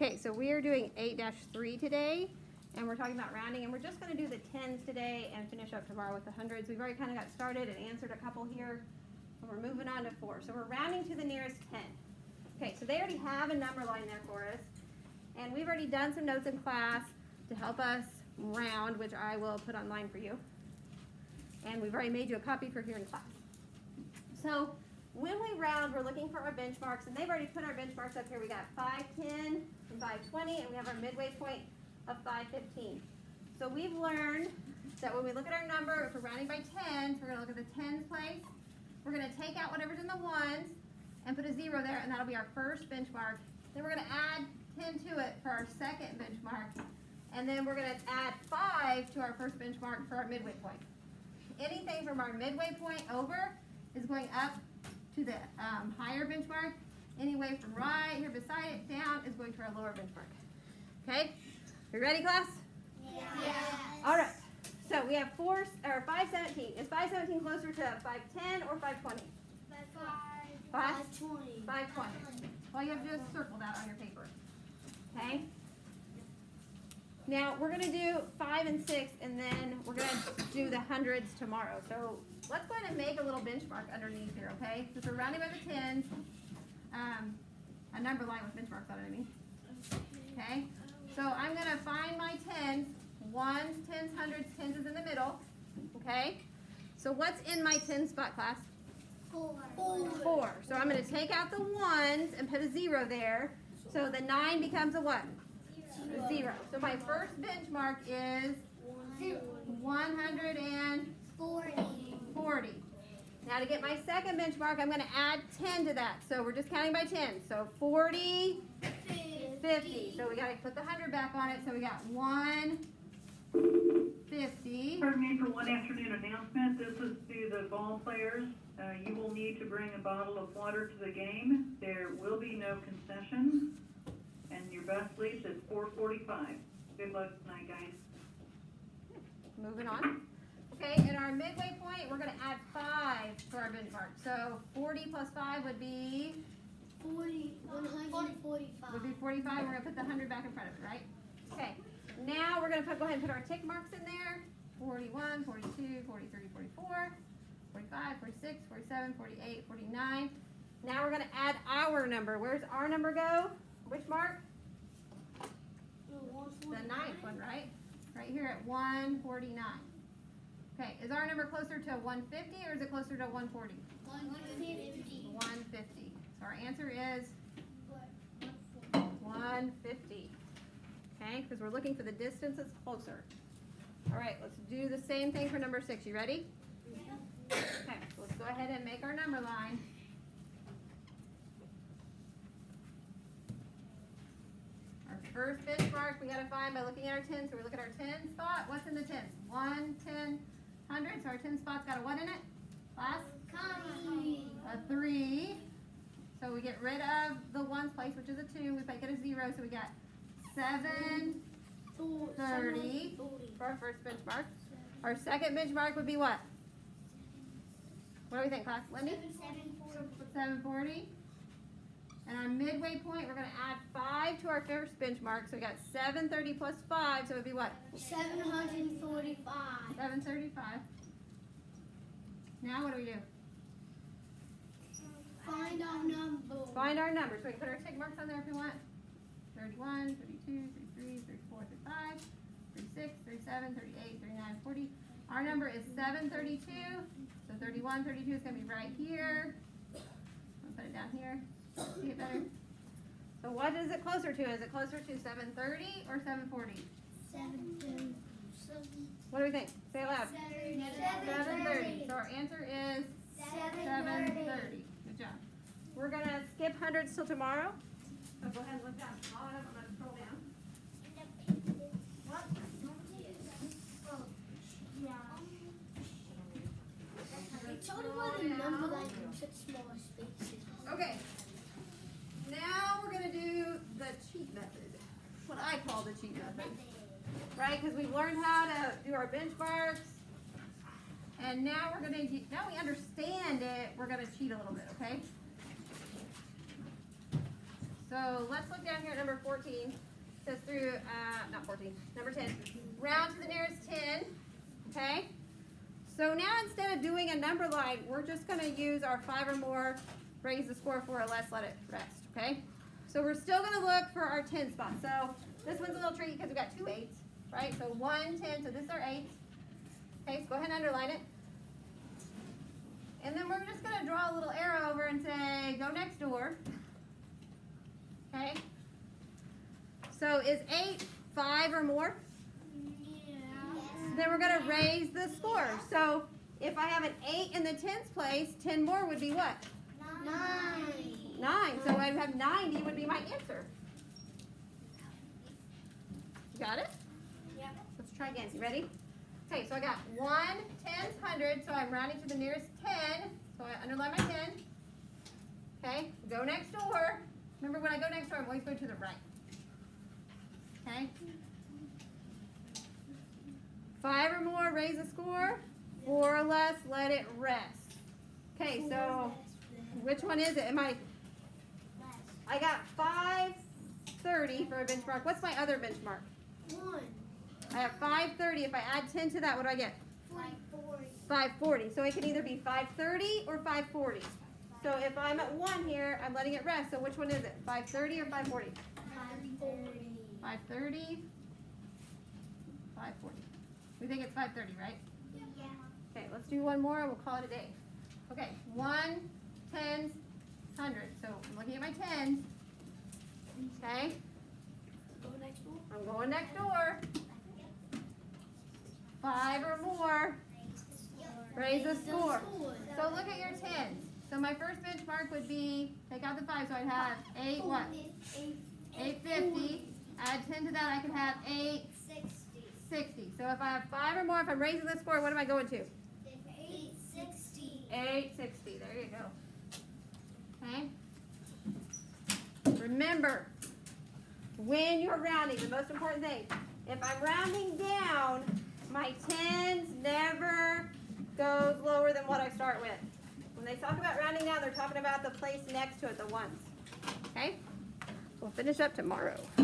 Okay, so we are doing 8-3 today, and we're talking about rounding, and we're just going to do the tens today and finish up tomorrow with the hundreds. We've already kind of got started and answered a couple here, and we're moving on to 4. So we're rounding to the nearest 10. Okay, so they already have a number line there for us, and we've already done some notes in class to help us round, which I will put online for you. And we've already made you a copy for here in class. So when we round, we're looking for our benchmarks, and they've already put our benchmarks up here. We got 510 and 520, and we have our midway point of 515. So we've learned that when we look at our number, if we're rounding by tens, we're going to look at the tens place. We're going to take out whatever's in the ones and put a 0 there, and that'll be our first benchmark. Then we're going to add 10 to it for our second benchmark, and then we're going to add 5 to our first benchmark for our midway point. Anything from our midway point over is going up to the higher benchmark. Anyway from right here beside it down is going to our lower benchmark. Okay? You ready, class? Yeah. All right. So we have 517. Is 517 closer to 510 or 520? 520. 520. Well, you have to just circle that on your paper. Okay? Now, we're going to do 5 and 6, and then we're going to do the hundreds tomorrow. So let's go ahead and make a little benchmark underneath here, okay? Because we're rounding by the tens. A number line with benchmarks on it, I mean. Okay? So I'm going to find my tens. Ones, tens, hundreds, tens is in the middle. Okay? So what's in my 10 spot, class? 4. So I'm going to take out the ones and put a 0 there. So the 9 becomes a what? 0. So my first benchmark is 140. Now to get my second benchmark, I'm going to add 10 to that. So we're just counting by 10. So 40, 50. So we got to put the 100 back on it. So we got 150. Pardon me for one afternoon announcement. This is to the ball players. You will need to bring a bottle of water to the game. There will be no concessions. And your bus leaves at 4:45. Good luck tonight, guys. Moving on. Okay, in our midway point, we're going to add 5 to our benchmark. So 40 plus 5 would be? 145. Would be 45. We're going to put the 100 back in front of it, right? Okay. Now we're going to go ahead and put our tick marks in there. 41, 42, 43, 44, 45, 46, 47, 48, 49. Now we're going to add our number. Where's our number go? Which mark? The 9th one, right? Right here at 149. Okay, is our number closer to 150 or is it closer to 140? 150. 150. So our answer is 150. Okay, because we're looking for the distance that's closer. All right, let's do the same thing for number 6. You ready? Okay, so let's go ahead and make our number line. Our first benchmark we got to find by looking at our 10. So we look at our 10 spot. What's in the 10? 1, 10, 100. So our 10 spot's got a what in it? Class? A 3. So we get rid of the ones place, which is a 2. We make it a 0. So we got 730 for our first benchmark. Our second benchmark would be what? What do we think, class? Lindy? 740. And our midway point, we're going to add 5 to our first benchmark. So we got 730 plus 5, so it would be what? 745. 735. Now what do we do? Find our number. Find our number. So we can put our tick marks on there if we want. 31, 32, 33, 34, 35, 36, 37, 38, 39, 40. Our number is 732. So 31, 32 is going to be right here. I'll put it down here. See it better? So what is it closer to? Is it closer to 730 or 740? 730. What do we think? Say it loud. 730. So our answer is 730. Good job. We're going to skip hundreds till tomorrow. So go ahead and look down. All of them, I'm going to scroll down. What? Tell me why the number line in such small spaces. Okay. Now we're going to do the cheat method. What I call the cheat method. Right? Because we've learned how to do our benchmarks. And now we're going to, now we understand it, we're going to cheat a little bit, okay? So So let's look down here at number 14. It says through, not 14, number 10. Round to the nearest 10. Okay? So now instead of doing a number line, we're just going to use our 5 or more, raise the score, 4 or less, let it rest. Okay? So we're still going to look for our 10 spot. So this one's a little tricky because we've got 2 8s, right? So 1, 10, so this is our 8. Okay, so go ahead and underline it. And then we're just going to draw a little arrow over and say, go next door. Okay? So is 8 5 or more? Then we're going to raise the score. So if I have an 8 in the tens place, 10 more would be what? 9. So I'd have 90 would be my answer. Got it? Yeah. Let's try again. You ready? Okay, so I got 1, 10, 100. So I'm rounding to the nearest 10. So I underline my 10. Okay, go next door. Remember, when I go next door, I'm always going to the right. Okay? 5 or more, raise the score. 4 or less, let it rest. Okay, so which one is it? I got 530 for a benchmark. What's my other benchmark? 1. I have 530. If I add 10 to that, what do I get? 540. 540. So it can either be 530 or 540. So if I'm at 1 here, I'm letting it rest. So which one is it? 530 or 540? 540. 530. 540. We think it's 530, right? Yeah. Okay, let's do one more and we'll call it a day. Okay, 1, 10, 100. So I'm looking at my 10s. Okay, Go next door. I'm going next door. 5 or more, raise the score. So look at your 10s. So my first benchmark would be, take out the 5, so I'd have 8 what? 850. Add 10 to that, I can have 860. So if I have 5 or more, if I'm raising the score, what am I going to? 860. 860. There you go. Okay? Remember, when you're rounding, the most important thing, if I'm rounding down, my 10s never goes lower than what I start with. When they talk about rounding down, they're talking about the place next to it, the ones. Okay? We'll finish up tomorrow.